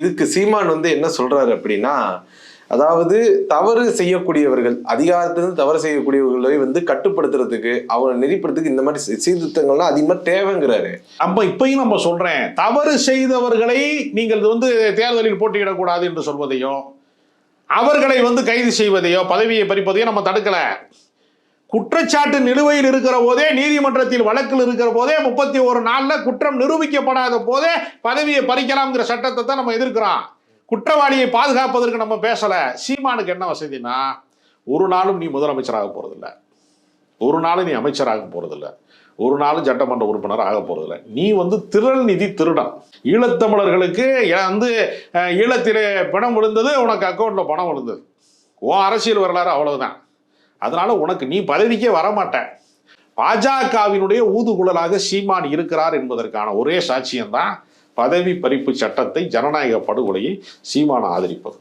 இதுக்கு சீமான் என்ன சொல்றாரு அப்படின்னா, அதாவது தவறு செய்யக்கூடியவர்கள், அதிகாரத்திலிருந்து தவறு செய்யக்கூடியவர்களை கட்டுப்படுத்துறதுக்கு, அவங்களை நெறிப்படுத்துறதுக்கு இந்த மாதிரி சீர்திருத்தங்கள்லாம் அதிகமா தேவைங்கிறாரு. இப்பயும் நம்ம சொல்றேன், தவறு செய்தவர்களை நீங்கள் தேர்தலில் போட்டியிடக்கூடாது என்று சொல்வதையோ, அவர்களை கைது செய்வதையோ, பதவியை பறிப்பதையோ நம்ம தடுக்கல. குற்றச்சாட்டு நிலுவையில் இருக்கிற போதே, நீதிமன்றத்தில் வழக்கில் இருக்கிற போதே, 31 நாள்ல குற்றம் நிரூபிக்கப்படாத போதே பதவியை பறிக்கலாம்ங்கிற சட்டத்தை தான் நம்ம எதிர்க்கிறோம். குற்றவாளியை பாதுகாப்பதற்கு நம்ம பேசல. சீமானுக்கு என்ன வசதினா, ஒரு நாளும் நீ முதலமைச்சராக போறதில்லை, ஒரு நாளும் நீ அமைச்சராக போறதில்லை, ஒரு நாளும் சட்டமன்ற உறுப்பினர் ஆக போறதில்லை. நீ திரள் நிதி திருடன். ஈழத்தமிழர்களுக்கு ஈழத்திலே பணம் விழுந்தது, உனக்கு அக்கௌண்ட்ல பணம் விழுந்தது, உன் அரசியல் வரலாறு அவ்வளவுதான். அதனால உனக்கு நீ பதவிக்கே வரமாட்ட. பாஜகவினுடைய ஊதுகுழலாக சீமான் இருக்கிறார் என்பதற்கான ஒரே சாட்சியம்தான் பதவி பறிப்பு சட்டத்தை, ஜனநாயக படுகொலையை சீமான் ஆதரிப்பது.